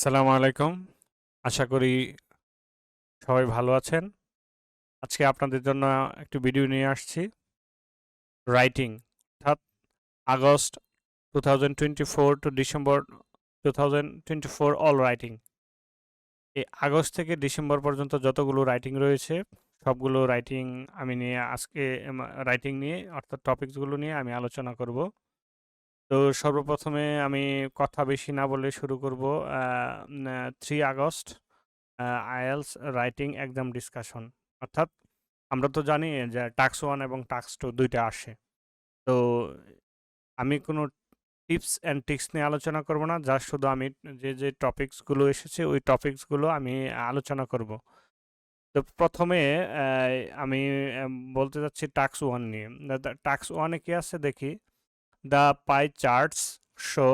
আসসালামু আলাইকুম। আশা করি সবাই ভালো আছেন। আজকে আপনাদের জন্য একটি ভিডিও নিয়ে আসছি। রাইটিং অর্থাৎ August 2024 to December 2024 all writing. এই আগস্ট থেকে ডিসেম্বর পর্যন্ত যতগুলো রাইটিং রয়েছে সবগুলো রাইটিং আমি নিয়ে আজকে রাইটিং নিয়ে অর্থাৎ টপিকসগুলো নিয়ে আমি আলোচনা করব। তো সর্বপ্রথমে আমি কথা বেশি না বলে শুরু করব। 3 August IELTS writing exam discussion, অর্থাৎ আমরা তো জানি যে টাস্ক 1 এবং টাস্ক 2 দুইটা আসে। তো আমি কোনো টিপস অ্যান্ড ট্রিক্স নিয়ে আলোচনা করব না, জাস্ট শুধু আমি যে টপিকসগুলো এসেছে ওই টপিকসগুলো আমি আলোচনা করব। তো প্রথমে আমি বলতে যাচ্ছি টাস্ক 1 নিয়ে। টাস্ক 1 এ কি আছে দেখি। The pie charts show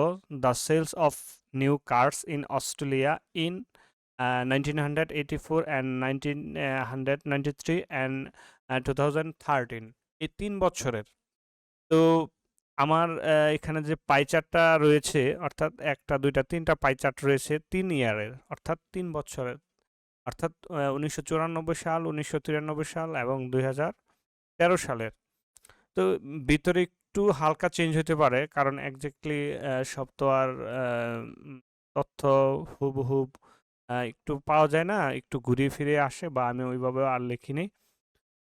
the sales of new cars in Australia in 1984 and 1993 and 2013, এই 3 বছরের। তো আমার এখানে যে পাই চার্টটা রয়েছে, অর্থাৎ 1টা 2টা 3টা পাই চার্ট রয়েছে 3 ইয়ারের, অর্থাৎ 3 বছরের, অর্থাৎ 1994 সাল, 1993 সাল এবং 2013 সালের। তো ভিতরে একটু হালকা চেঞ্জ হতে পারে, কারণ এক্স্যাক্টলি সব তো আর তথ্য হুবহুব একটু পাওয়া যায় না, একটু ঘুরিয়ে ফিরে আসে, বা আমি ওইভাবে আর লিখিনি।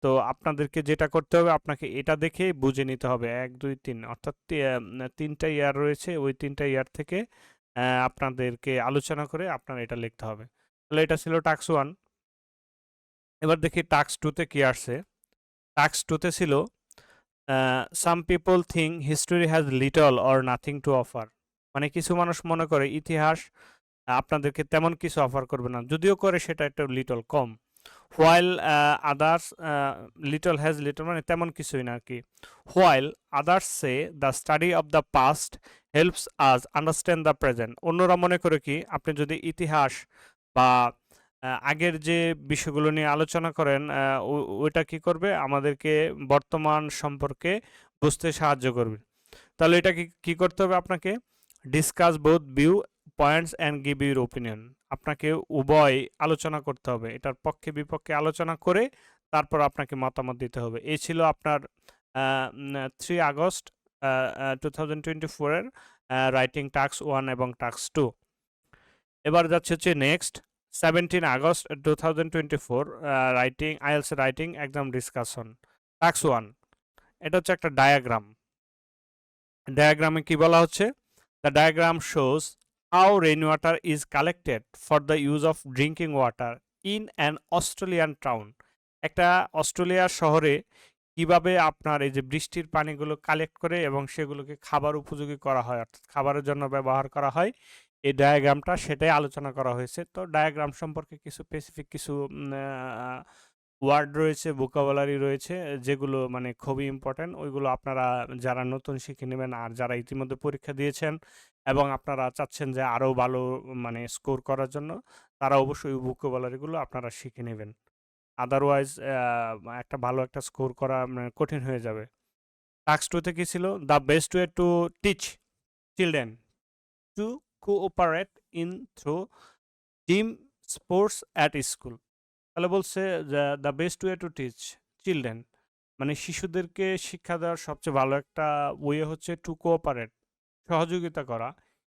তো আপনাদেরকে যেটা করতে হবে, আপনাকে এটা দেখে বুঝে নিতে হবে 1 2 3, অর্থাৎ 3টা ইয়ার রয়েছে, ওই 3টা ইয়ার থেকে আপনাদেরকে আলোচনা করে আপনার এটা লিখতে হবে। তাহলে এটা ছিল টাস্ক 1। এবার দেখি টাস্ক 2 তে কি আসছে। টাস্ক 2 তে ছিল some people think history has little or nothing to offer. মানে কিছু মানুষ মনে করে ইতিহাস আপনাদেরকে তেমন কিছু অফার করবে না, যদিও করে সেটা একটা little com. While others little has little মানে তেমন কিছুই না আর কি। While others say the study of the past helps us understand the present. অন্যরা মনে করে কি, আপনি যদি ইতিহাস বা আগের যে বিষয়গুলো নিয়ে আলোচনা করেন, ওইটা কি করবে, আমাদেরকে বর্তমান সম্পর্কে বুঝতে সাহায্য করবে। তাহলে এটা কি করতে হবে আপনাকে? Discuss both view points and give your opinion. আপনাকে উভয় আলোচনা করতে হবে, এটার পক্ষে বিপক্ষে আলোচনা করে তারপর আপনাকে মতামত দিতে হবে। এই ছিল আপনার 3 আগস্ট 2024 এর রাইটিং টাস্ক 1 এবং টাস্ক 2। এবার যাচ্ছে হচ্ছে next 17 August 2024 writing IELTS writing exam discussion task 1। এটা হচ্ছে একটা ডায়াগ্রাম। ডায়াগ্রামে কি বলা হচ্ছে? The diagram shows how rain water is collected for the use of drinking water in an Australian town. একটা অস্ট্রেলিয়ার শহরে কিভাবে আপনার এই যে বৃষ্টির পানিগুলো কালেক্ট করে এবং সেগুলোকে খাবার উপযোগী করা হয়, অর্থাৎ খাবারের জন্য ব্যবহার করা হয়, এই ডায়াগ্রামটা সেটাই আলোচনা করা হয়েছে। তো ডায়াগ্রাম সম্পর্কে কিছু স্পেসিফিক কিছু ওয়ার্ড রয়েছে, ভোকাবুলারি রয়েছে, যেগুলো মানে খুবই ইম্পর্টেন্ট। ওইগুলো আপনারা যারা নতুন শিখে নেবেন, আর যারা ইতিমধ্যে পরীক্ষা দিয়েছেন এবং আপনারা চাচ্ছেন যে আরও ভালো মানে স্কোর করার জন্য, তারা অবশ্যই ওই ভোকাবুলারিগুলো আপনারা শিখে নেবেন। আদারওয়াইজ একটা ভালো একটা স্কোর করা মানে কঠিন হয়ে যাবে। টাস্ক 2 তে কি ছিল? The best way to teach children to cooperate in through team sports at school. তাহলে বলছে যে the best way to teach children, মানে শিশুদেরকে শিক্ষা দেওয়ার সবচেয়ে ভালো একটা ওয়ে হচ্ছে টু কোঅপারেট, সহযোগিতা করা,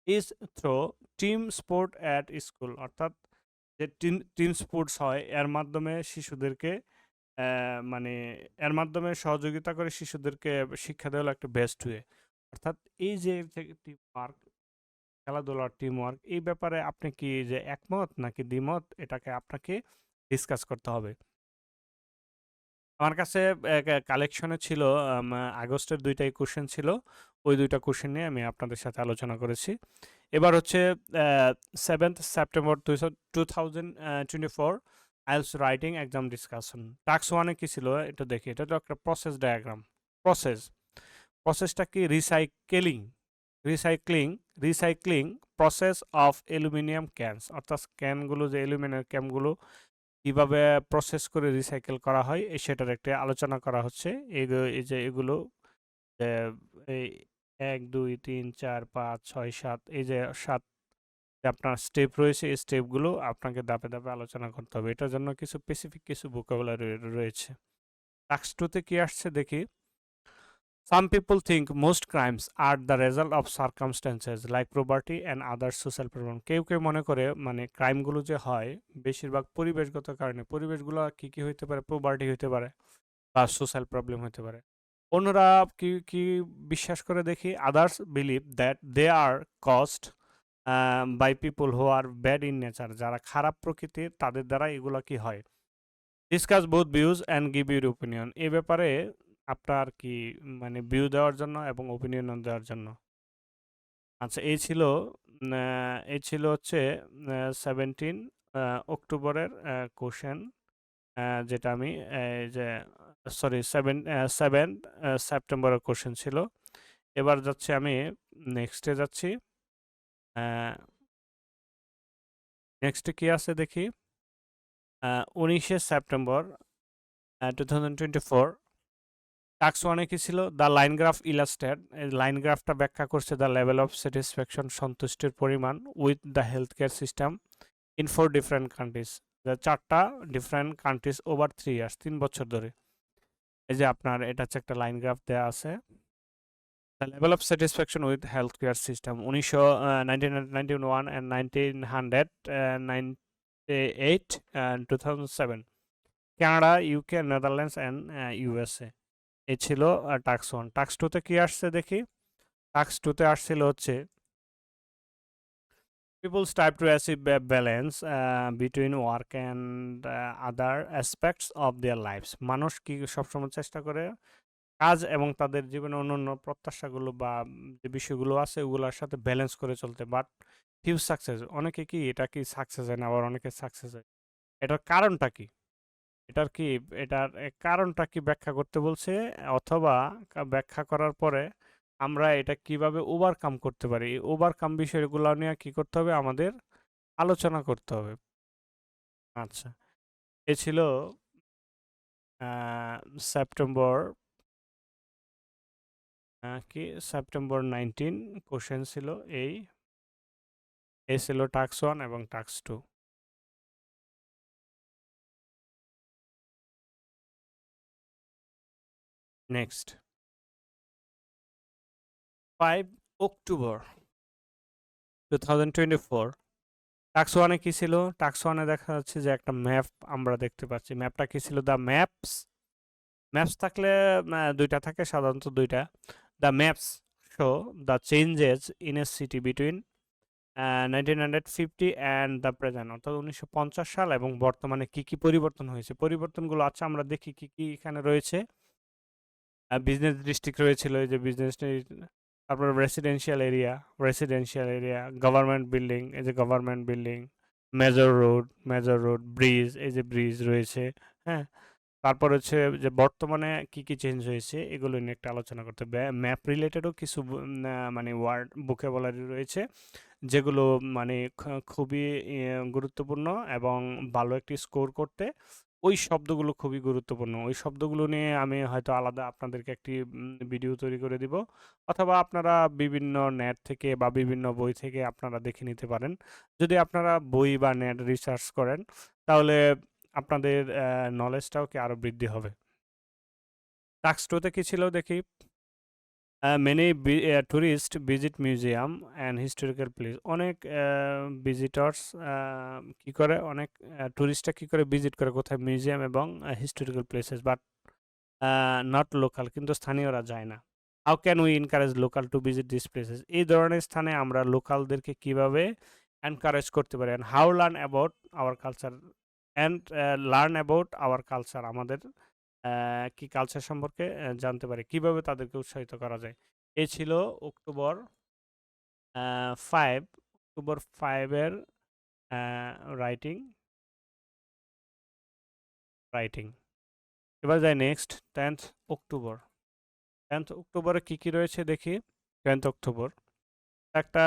is through team sport at school, অর্থাৎ যে টিম স্পোর্টস হয় এর মাধ্যমে শিশুদেরকে মানে এর মাধ্যমে সহযোগিতা করে শিশুদেরকে শিক্ষা দেওয়া হলো একটা বেস্ট ওয়ে। অর্থাৎ এই যে টিম ওয়ার্ক, খেলাধুলার টিম ওয়ার্ক, এই ব্যাপারে আপনি কি যে একমত নাকি দ্বিমত, এটাকে আপনাকে ডিসকাস করতে হবে। আমার কাছে কালেকশনে ছিল আগস্টের 2টাই কোশ্চেন ছিল। ওই 2টা কোশ্চেন নিয়ে আমি আপনাদের সাথে আলোচনা করেছি। এবার হচ্ছে 7th September 2024 IELTS writing exam discussion. Task 1 এ কি ছিল এটা দেখি। এটা তো একটা প্রসেস ডায়াগ্রাম। প্রসেসটা কি? Recycling recycling process of aluminium cans, অর্থাৎ ক্যানগুলো যে অ্যালুমিনিয়াম ক্যানগুলো কিভাবে প্রসেস করে রিসাইকেল করা হয় সেটার একটা আলোচনা করা হচ্ছে। এই যে এগুলো এই 1 2 3 4 5 6 7, এই যে 7 যে আপনার স্টেপ রয়েছে, এই স্টেপগুলো আপনাকে ধাপে ধাপে আলোচনা করতে হবে। এটার জন্য কিছু স্পেসিফিক কিছু ভোকাবুলারি রয়েছে। টাস্ক 2 তে কি আসছে দেখি। Some people think most crimes are the result of circumstances like poverty and other social problem. কেউ কেউ মনে করে মানে ক্রাইমগুলো যে হয় বেশিরভাগ পরিবেশগত কারণে। পরিবেশগুলো কি হইতে পারে? প্রপার্টি হইতে পারে বা সোশ্যাল প্রবলেম হইতে পারে। অন্যরা কি বিশ্বাস করে দেখি, others believe that they are caused by people who are bad in nature. যারা খারাপ প্রকৃতির তাদের দ্বারা এগুলো কি হয়। Discuss both views and give your opinion. এ ব্যাপারে আপনার কি মানে ভিউ দেওয়ার জন্য এবং ওপিনিয়ন দেওয়ার জন্য। আচ্ছা, এই ছিল হচ্ছে 17 অক্টোবরের কোশ্চেন, যেটা আমি যে সরি 7 সেপ্টেম্বরের কোশ্চেন ছিল। এবার যাচ্ছি আমি নেক্সটে যাচ্ছি। নেক্সটে কি আছে দেখি। 19শে সেপ্টেম্বর 2024 টাস্ক 1-এ কি ছিল? The line graph illustrate. এই লাইন গ্রাফটা ব্যাখ্যা করছে দ্য লেভেল অফ স্যাটিসফ্যাকশন, সন্তুষ্টির পরিমাণ with the health care system in 4 different countries. 4টা ডিফারেন্ট কান্ট্রিজ ওভার 3 ইয়ার্স, 3 বছর ধরে। এই যে আপনার এটা হচ্ছে একটা লাইন গ্রাফ দেওয়া আছে। The level of satisfaction with health care system 1991 and 1998 and 2007, Canada, UK, Netherlands and USA. এই ছিল টাস্ক 1। টাস্ক 2 তে কি আসছে দেখি। টাস্ক 2 তে আসছিল হচ্ছে people strive to achieve a balance between work and other aspects of their lives. মানুষ কি সবসময় চেষ্টা করে কাজ এবং তাদের জীবনের অন্যান্য প্রত্যাশাগুলো বা যে বিষয়গুলো আছে ওগুলোর সাথে ব্যালেন্স করে চলতে। বাট ফিউ সাকসেস, অনেকে কি এটা কি সাকসেস হয় না, আবার অনেকে সাকসেস হয়। এটার কারণটা কি? এটার কারণটা কি ব্যাখ্যা করতে বলছে, অথবা ব্যাখ্যা করার পরে আমরা এটা কিভাবে ওভারকাম করতে পারি। এই ওভারকাম বিষয়গুলো নিয়ে কি করতে হবে? আমাদের আলোচনা করতে হবে। আচ্ছা, এ ছিল সেপ্টেম্বর সেপ্টেম্বর 19 কোশ্চেন ছিল এই ছিল টাস্ক 1 এবং টাস্ক 2। নেক্সট 5 অক্টোবর 2024 টাস্ক 1-এ কি ছিল? টাস্ক 1-এ দেখা যাচ্ছে যে একটা ম্যাপ আমরা দেখতে পাচ্ছি। ম্যাপটা কি ছিল? দ্য ম্যাপস থাকলে দুইটা থাকে, সাধারণত দুইটা। The maps show the changes in a city between 1950 and the present, অর্থাৎ 1950 সাল এবং বর্তমানে কি পরিবর্তন হয়েছে। পরিবর্তনগুলো আচ্ছা আমরা দেখি কি এখানে রয়েছে। বিজনেস ডিস্ট্রিক্ট রয়েছিল, এই যে বিজনেস, তারপর রেসিডেন্সিয়াল এরিয়া, গভর্নমেন্ট বিল্ডিং, এই যে government building, major road, bridge, এই যে ব্রিজ রয়েছে। হ্যাঁ, তারপর হচ্ছে যে বর্তমানে কি চেঞ্জ হয়েছে এগুলো নিয়ে একটা আলোচনা করতে হবে। ম্যাপ রিলেটেডও কিছু মানে ওয়ার্ড ভোকাবুলারি রয়েছে যেগুলো মানে খুবই গুরুত্বপূর্ণ এবং ভালো একটি স্কোর করতে ওই শব্দগুলো খুবই গুরুত্বপূর্ণ। ওই শব্দগুলো নিয়ে আমি হয়তো আলাদা আপনাদেরকে একটি ভিডিও তৈরি করে দিব, অথবা আপনারা বিভিন্ন নেট থেকে বা বিভিন্ন বই থেকে আপনারা দেখে নিতে পারেন। যদি আপনারা বই বা নেট রিসার্চ করেন তাহলে আপনাদের নলেজটাও কি আরও বৃদ্ধি হবে। টাস্ক 2-তে কি ছিল দেখি। Many tourist visit museum and historical place. অনেক ভিজিটর্স কি করে, অনেক টুরিস্টরা কি করে ভিজিট করে কোথায়? মিউজিয়াম এবং historical places, but not local, কিন্তু স্থানীয়রা যায় না। How can we encourage local to visit this places? এই ধরনের স্থানে আমরা লোকালদেরকে কিভাবে এনকারেজ করতে পারি। And how learn about our culture আমাদের কি কালচার সম্পর্কে জানতে পারি, কিভাবে তাদেরকে উৎসাহিত করা যায়। এই ছিল অক্টোবর 5 এর রাইটিং। এবার যাই নেক্সট 10th অক্টোবর। 10th অক্টোবরে কি রয়েছে দেখি। 10th অক্টোবর একটা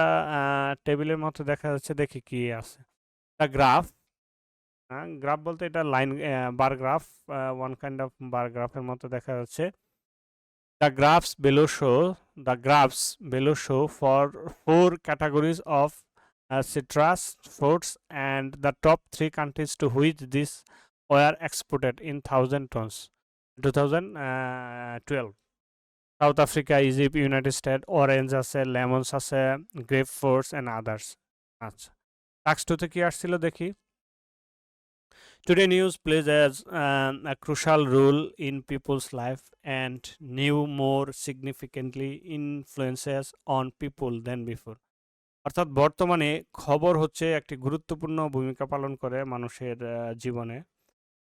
টেবিলের মতো দেখা যাচ্ছে, দেখি কি আছে। দ্য গ্রাফ বলতে এটা line bar graph, one kind of bar গ্রাফের মতো দেখা যাচ্ছে। The graphs below show for 4 categories of citrus fruits, and the top three countries to which this were exported in 1,000 tons 2012: south Africa, Egypt, United state, orange আছে, lemons আছে, grape fruits and others. আচ্ছা, task টুতে কি আসছিল দেখি। Today, news plays as a crucial role in people's life and new more significantly influences on people than before. অর্থাৎ বর্তমানে খবর হচ্ছে একটি গুরুত্বপূর্ণ ভূমিকা পালন করে মানুষের জীবনে,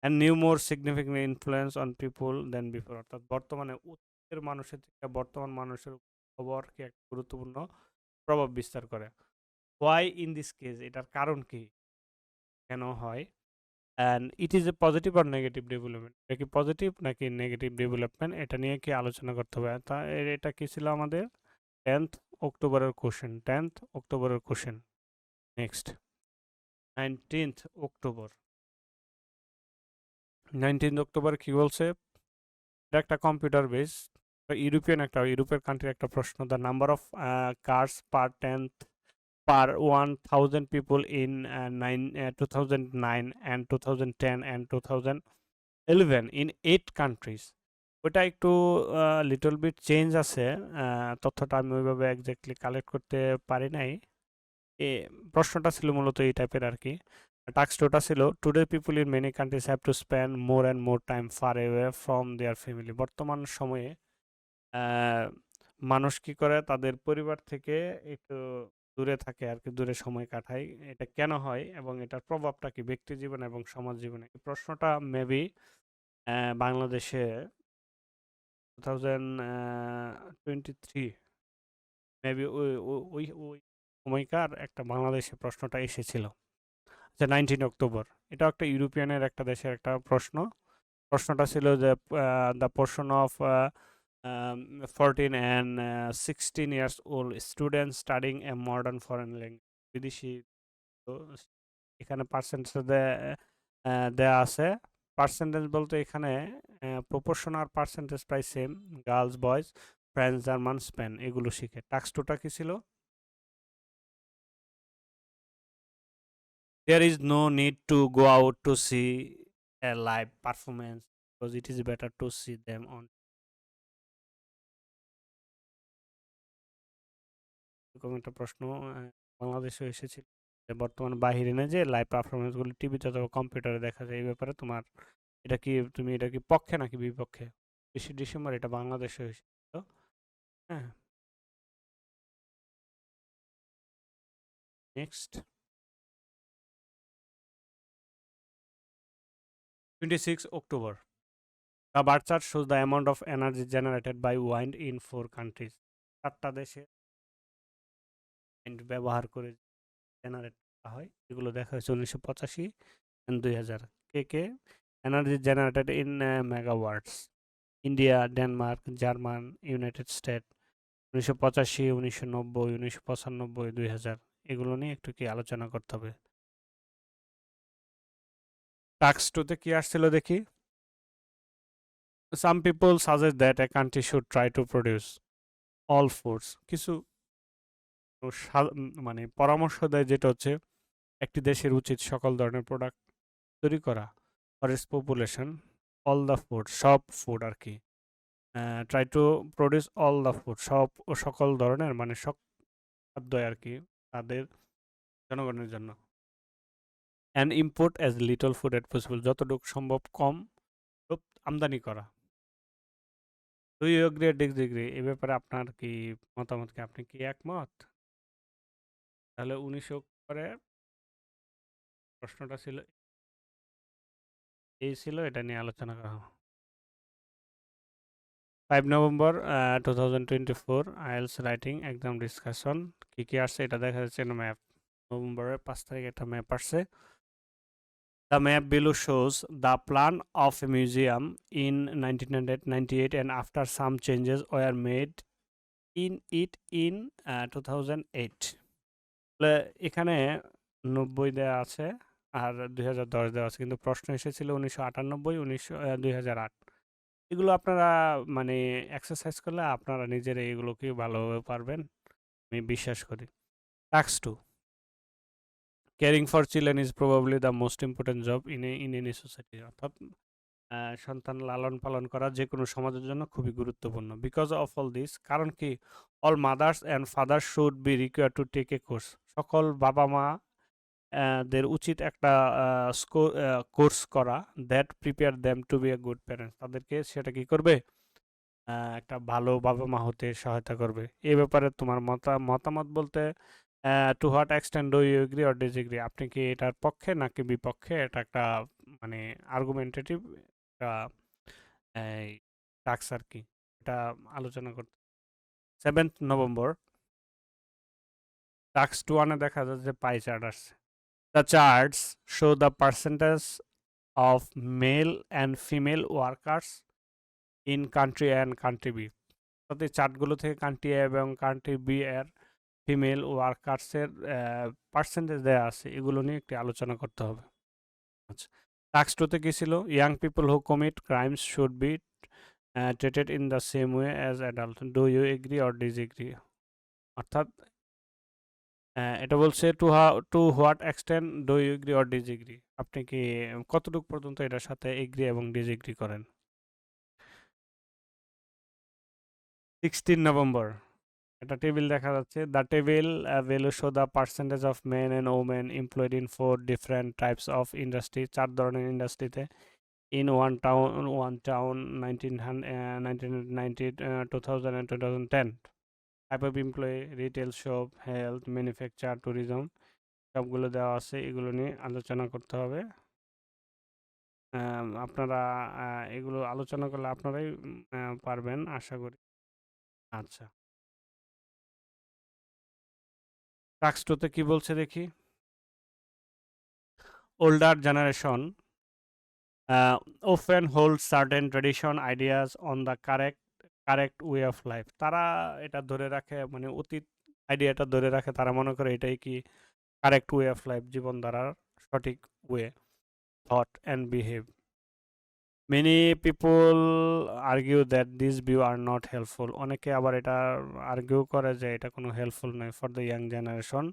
and new more significant influence on people than before, অর্থাৎ বর্তমানে অতীতের মানুষের থেকে বর্তমান মানুষের খবর কি একটা গুরুত্বপূর্ণ প্রভাব বিস্তার করে। why in this case, এটার কারণ কি, কেন হয়, and it is a positive or negative development, এটা কি পজিটিভ নাকি নেগেটিভ ডেভেলপমেন্ট, এটা নিয়ে কি আলোচনা করতে হবে। তা এটা কি ছিল আমাদের 10th অক্টোবরের কোশ্চেন, 10th অক্টোবরের question. Next 19th October, 19th October কি বলছে, এটা একটা কম্পিউটার বেস, ইউরোপের কান্ট্রির একটা প্রশ্ন। The number of cars per 1,000 people in 2009 and 2010 and 2011 in 8 countries। ওটা একটু লিটল বিট চেঞ্জ আছে, তথ্যটা আমি ওইভাবে এক্স্যাক্টলি কালেক্ট করতে পারি নাই। প্রশ্নটা ছিল মূলত এই টাইপের আর কি। টাস্ক ওটা ছিল, today people in many countries have to spend more and more time far away from there family. বর্তমান সময়ে মানুষ কি করে, তাদের পরিবার থেকে একটু দূরে থাকে আর কি, দূরে সময় কাটায়। এটা কেন হয় এবং এটার প্রভাবটা কি ব্যক্তি জীবনে এবং সমাজ জীবনে। এই প্রশ্নটা মেবি বাংলাদেশে 2023 মেবি ওই ওই সময়কার একটা বাংলাদেশে প্রশ্নটা এসেছিল। আচ্ছা, 19 অক্টোবর, এটাও একটা ইউরোপিয়ানের একটা দেশের একটা প্রশ্ন। প্রশ্নটা ছিল যে the portion of 14 and 16 years old students studying a modern foreign language, বিদেশি। তো এখানে পার্সেন্টেজ দেয়া আছে। পার্সেন্টেজ বলতে এখানে প্রপোর্শন আর পার্সেন্টেজ প্রায় same. Girls, boys, French, German, Spain এগুলো শিখে। টাস্ক টুটা কি ছিল, there is no need to go out to see a live performance because it is better to see them on। এরকম একটা প্রশ্ন বাংলাদেশে এসেছিল, যে বর্তমানে বাহিরে না যে লাইভ পারফরমেন্স গুলো টিভিতে অথবা কম্পিউটারে দেখা যায়। এই ব্যাপারে তোমার এটা কি, তুমি এটা কি পক্ষে নাকি বিপক্ষে। 20 ডিসেম্বর এটা বাংলাদেশে হয়েছিল। হ্যাঁ, next 26 October, the bar chart shows the amount of energy generated by wind in 4 countries. 4টা দেশে ব্যবহার করে জেনারেট করা হয়, এগুলো দেখা হয়েছে 1985 and 2000। কে energy generated in megawatts, India, Denmark, German, United State 1985, 1990, 1995, 2000। এগুলো নিয়ে একটু কি আলোচনা করতে হবে। টাস্ক টুতে কি আসছিল দেখি। Some people suggest that a country should try to produce all foods. কিছু মানে পরামর্শ দেয়, যেটা হচ্ছে একটি দেশের উচিত সকল ধরনের প্রোডাক্ট তৈরি করা for its population, all the food, সব ফুড আর কি। Try to produce all the food, সকল ধরনের মানে সব খাদ্য আর কি তাদের জনগণের জন্য। And import as little food at possible, যতটুকু সম্ভব কম আমদানি করা। Do you agree or disagree, এ ব্যাপারে আপনার কি মতামত, কি আপনি কি একমত? তাহলে 19 অক্টোবরে প্রশ্নটা ছিল এই ছিল, এটা নিয়ে আলোচনা করা। 5 November 2024 IELTS writing exam discussion. কি কি আসছে এটা দেখা যাচ্ছে ম্যাপ। নভেম্বরের 5 তারিখ একটা ম্যাপ আসছে। The map below shows the plan of a museum in 1998 and after some changes were made in it in 2008। এখানে 90 দেওয়া আছে আর 2010 দেওয়া আছে, কিন্তু প্রশ্ন এসেছিল 1998, 2008। এগুলো আপনারা মানে এক্সারসাইজ করলে আপনারা নিজেরা এগুলোকে ভালোভাবে পারবেন, আমি বিশ্বাস করি। Task two, caring for children is probably the most important job in any society, অর্থাৎ সন্তান লালন পালন করা যে কোনো সমাজের জন্য খুবই গুরুত্বপূর্ণ। বিকজ অফ অল দিস, কারণ কি, all mothers and fathers should be required to take a course, সকল বাবা মা দের উচিত একটা কোর্স করা, that prepare them to be a good parents, তাদেরকে সেটা কি করবে, একটা ভালো বাবা মা হতে সহায়তা করবে। এ ব্যাপারে তোমার মতামত বলতে to what extent do you agree or disagree, আপনি কি এটার পক্ষে নাকি বিপক্ষে, এটা একটা মানে আর্গুমেন্টেটিভ একটা টাক্স আর কি, এটা আলোচনা করতে। 7th নভেম্বর টাক্স 2 দেখা যাচ্ছে যে পাই চার্ট আসছে। The charts show the percentage of male and female workers in country and country B, অর্থাৎ এই চার্টগুলো থেকে কান্ট্রি এ এবং কান্ট্রি বি এর ফিমেল ওয়ার্কার্সের পার্সেন্টেজ দেওয়া আছে, এগুলো নিয়ে একটি আলোচনা করতে হবে। আচ্ছা, টাস্ক 2তে কি ছিল, young people who commit crimes should be treated in the same way as adult, do you agree or disagree, অর্থাৎ এটা বলছে to what extent do you agree or disagree, আপনি কি কতটুকু পর্যন্ত এটার সাথে এগ্রি এবং ডিসএগ্রি করেন। 16 নভেম্বর একটা টেবিল দেখা যাচ্ছে, the table value show the percentage of men and women employed in 4 different types of industry, 4 ধরনের ইন্ডাস্ট্রিতে, in one town 1990, 2000 and 2010, type of employee, retail shop, health, manufacture, tourism, সবগুলো দেওয়া আছে, এগুলো নিয়ে আলোচনা করতে হবে। আপনারা এগুলো আলোচনা করলে আপনারাই পারবেন আশা করি। আচ্ছা, টাস্ক 2তে কি বলছে দেখি, older generation often hold certain tradition ideas on the correct way of life, তারা এটা ধরে রাখে, মানে অতীত আইডিয়াটা ধরে রাখে, তারা মনে করে এটাই কি কারেক্ট ওয়ে অফ লাইফ, জীবনধারার সঠিক way, thought and behave. Many people argue that this view are not helpful, অনেকে আবার এটা আর্গিউ করে যে এটা কোনো হেল্পফুল নয় for the young generation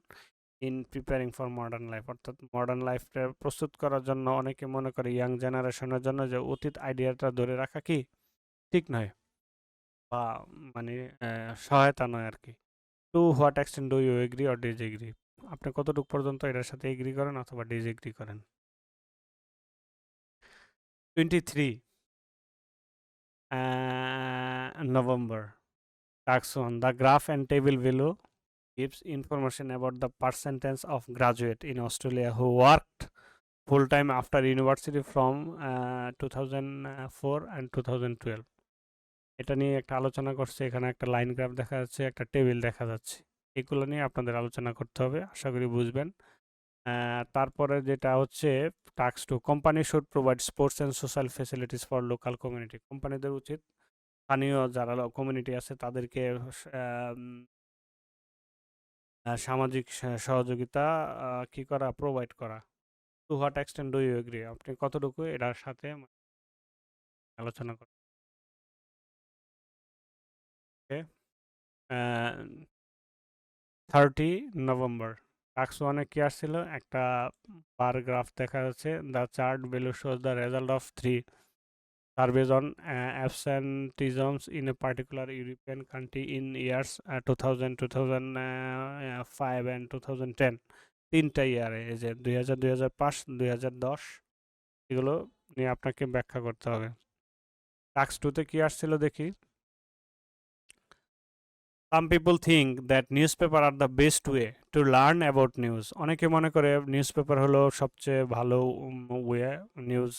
in preparing for modern life, অর্থাৎ মডার্ন লাইফটা প্রস্তুত করার জন্য অনেকে মনে করে ইয়াং জেনারেশনের জন্য যে অতীত আইডিয়াটা ধরে রাখা কি ঠিক নয়, বা মানে সহায়তা নয় আর কি। To what extent do you agree or disagree, আপনি কতটুকু পর্যন্ত এটার সাথে এগ্রি করেন অথবা ডিসএগ্রি করেন। 23 November task 1, the graph and table value gives information about the percentage of graduate in Australia who worked full time after university from 2004 and 2012, এটা নিয়ে একটা আলোচনা করছে, এখানে একটা লাইন গ্রাফ দেখা যাচ্ছে, একটা টেবিল দেখা যাচ্ছে, এগুলো নিয়ে আপনাদের আলোচনা করতে হবে, আশা করি বুঝবেন। তারপরে যেটা হচ্ছে task 2, company should provide sports and social facilities for local community, কোম্পানিদের উচিত স্থানীয় যারা কমিউনিটি আছে তাদেরকে সামাজিক সহযোগিতা কি করা, প্রোভাইড করা। To what extent do you agree, আপনি কতটুকু এটার সাথে আলোচনা করেন। ওকে, 30 নভেম্বর টাস্ক 1-এ কি আসছিল, একটা বার গ্রাফ দেখা যাচ্ছে, the chart value shows the result of 3 surveys on absenteeisms in a particular European country in years 2000, 2005 and 2010, 3টা ইয়ারে, এই যে 2000, 2005, 2010, এগুলো নিয়ে আপনাকে ব্যাখ্যা করতে হবে। টাস্ক 2-তে কি আসছিল দেখি, some people think that news paper are the best way to learn about news, অনেকে মনে করে নিউজ পেপার হলো সবচেয়ে ভালো ওয়ে নিউজ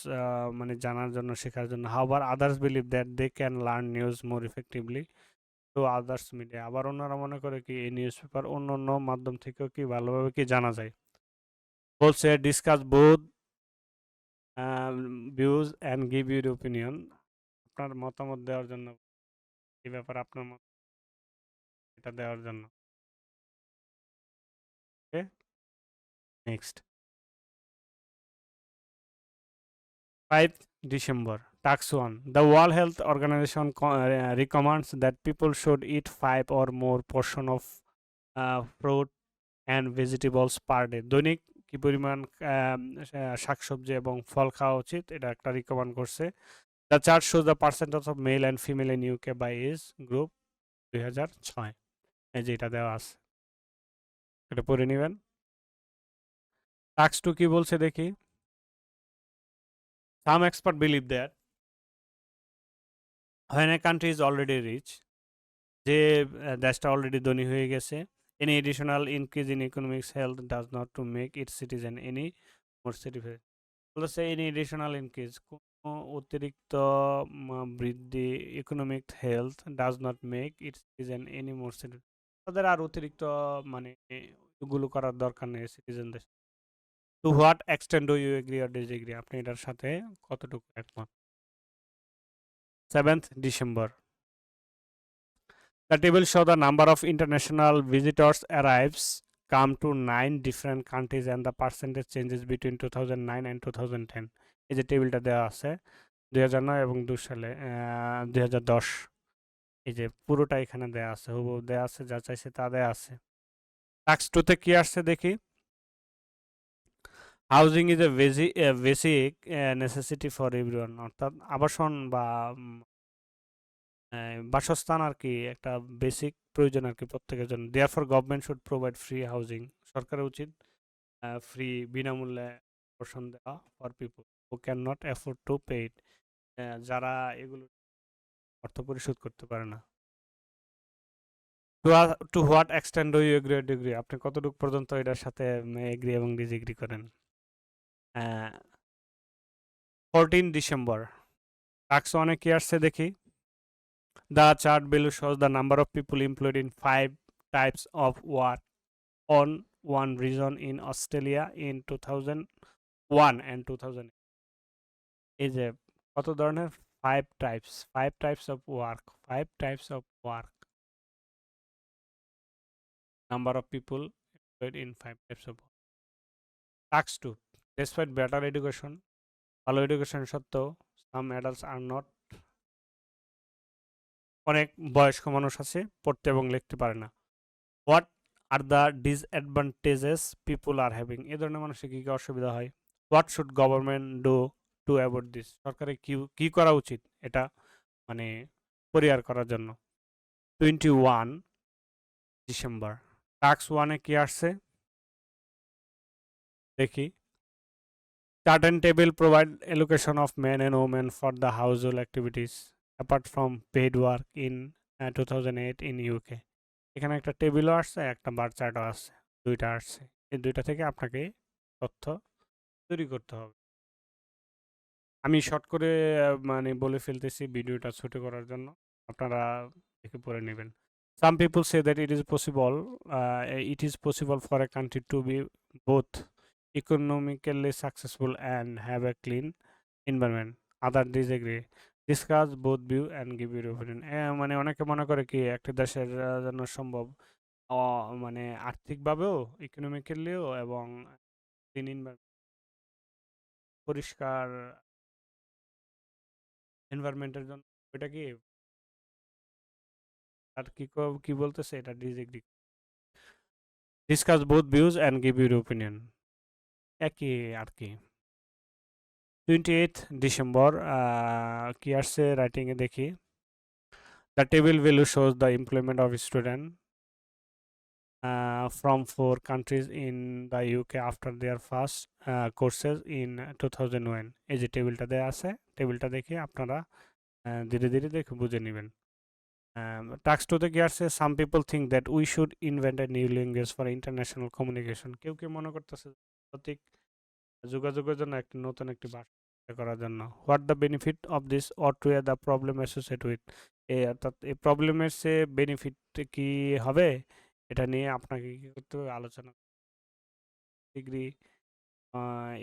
মানে জানার জন্য, শেখার জন্য। However others believe that they can learn news more effectively to others media, আবার অন্যরা মনে করে কি এই নিউজ পেপার অন্য অন্য মাধ্যম থেকেও কি ভালোভাবে কি জানা যায়। বলছে discuss both views and give your opinion, আপনার মতামত দেওয়ার জন্য, এই ব্যাপারে আপনার মত এটা দেওয়ার জন্য। ওকে, next 5 December, Tax 1. The World Health Organization recommends that people should eat 5 or more portion of fruit and vegetables per day. দৈনিক কি পরিমাণ শাকসবজি এবং ফল খাওয়া উচিত, এটা একটা রিকমেন্ড করছে। The chart shows the percentage of male and female in UK by age group 2006। এই যে এটা দেওয়া আছে, এটা পড়ে নেবেন। টাস্ক 2 কি বলছে দেখি। Some expert believe that when a country is already rich, যে দেশটা অলরেডি ধনী হয়ে গেছে, any additional increase in economic health does not to make its citizen any more satisfied. বলছে any additional increase, কোনো অতিরিক্ত বৃদ্ধি economic health does not make its citizen any more citizen, তাদের আর অতিরিক্ত মানে এগুলো করার দরকার নেই সিটিজেনদের। To what extend do you agree or disagree, আপনি এটার সাথে কতটুকু একমত। 7th December. The table show the number of international visitors arrives come to 9 different countries and the percentage changes between 2009 and 2010. এই যে টেবিলটা দেওয়া আছে 2009 এবং 2 সালে 2010, এই যে পুরোটা এখানে দেওয়া আছে, হুবহু দেওয়া আছে, যা চাইছে তা দেওয়া আছে। টাস্ক 2 তে কি আসছে দেখি। Housing is a basic necessity for everyone, অর্থাৎ আবাসন বা বাসস্থান আর কি একটা বেসিক প্রয়োজন আর কি প্রত্যেকের জন্য। Therefore government should provide free housing, সরকারের উচিত ফ্রি বিনামূল্যে আবাসন দেওয়া for people who can not afford to pay it, যারা এগুলো অর্থ পরিশোধ করতে পারে না। To what extend do you agree or disagree, আপনি কতটুকু পর্যন্ত এটার সাথে এগ্রি এবং ডিসএগ্রি করেন। 14 ডিসেম্বর। টাস্ক 1 এ কি আসছে দেখি। The chart below shows the number of people employed in 5 types of work on one region in Australia in 2001 and 2000. এই যে কত ধরনের 5 types of work, 5 types of work, number of people employed in 5 types of work. Task 2. Despite better education, ভালো education সত্ত্বেও some adults are not, অনেক বয়স্ক মানুষ আছে পড়তে এবং লিখতে পারে না। What are the disadvantages people are having, এ ধরনের মানুষের কী কী অসুবিধা হয়। What should government do to avoid this, সরকারের কি করা উচিত এটা মানে পরিহার করার জন্য। 21 ডিসেম্বর। টাস্ক 1 এ কি আসছে দেখি। Chart and table provide allocation of men and women for the house hold activities apart from paid work in 2008 in UK. এখানে একটা টেবিলও আসছে, একটা বার চার্টও আসছে, দুইটা আসছে। এই দুইটা থেকে আপনাকে তথ্য তৈরি করতে হবে। আমি শর্ট করে মানে বলে ফেলতেছি ভিডিওটা ছোট করার জন্য, আপনারা দেখে পড়ে নেবেন। Some people say that it is possible for a country to be both economically successful and have a clean environment, other disagree, discuss both view and give your opinion. মানে অনেকে মনে করে কি একটা দেশের জন্য সম্ভব মানে আর্থিকভাবেও, ইকোনমিক্যালিও এবং ক্লিন এনভায়রনমেন্ট, পরিষ্কার এনভায়রনমেন্টের জন্য, ওইটা কি আর কি বলতেছে এটা disagree. Discuss both views and give your opinion, একই আর কি। 28 ডিসেম্বর কি আসছে রাইটিংয়ে দেখি। The table value shows the employment of student from 4 countries in the UK after their first courses in 2001. এই যে টেবিলটা দেওয়া আছে, টেবিলটা দেখে আপনারা ধীরে ধীরে দেখে বুঝে নেবেন। টাস্ক 2 তে কি আসছে। Some people think that we should invent a new language for international communication, কেউ কেউ মনে করতেছে আন্তর্জাতিক যোগাযোগের জন্য নতুন একটি ভাষা করার জন্য। What the benefit of this or to the problem associate with, অর্থাৎ এই প্রবলেমের সে বেনিফিট কি হবে, এটা নিয়ে আপনাকে কি করতে হবে, আলোচনা। ডিগ্রি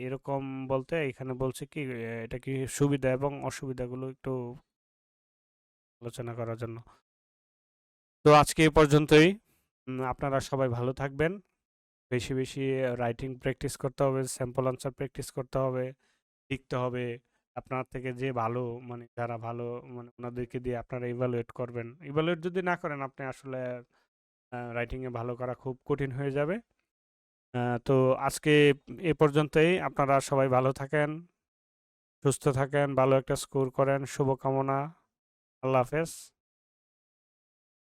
এরকম বলতে এখানে বলছে কি এটা কি সুবিধা এবং অসুবিধাগুলো একটু আলোচনা করার জন্য। তো আজকে এই পর্যন্তই। আপনারা সবাই ভালো থাকবেন। বেশি বেশি রাইটিং প্র্যাকটিস করতে হবে, স্যাম্পল আনসার প্র্যাকটিস করতে হবে, লিখতে হবে। আপনার থেকে যে ভালো মানে যারা ভালো মানে ওনাদেরকে দিয়ে আপনারা ইভালুয়েট করবেন। ইভালুয়েট যদি না করেন আপনি আসলে রাইটিংয়ে ভালো করা খুব কঠিন হয়ে যাবে। তো আজকে এ পর্যন্তই। আপনারা সবাই ভালো থাকেন, সুস্থ থাকেন, ভালো একটা স্কোর করেন। শুভকামনা। আল্লাহ হাফেজ।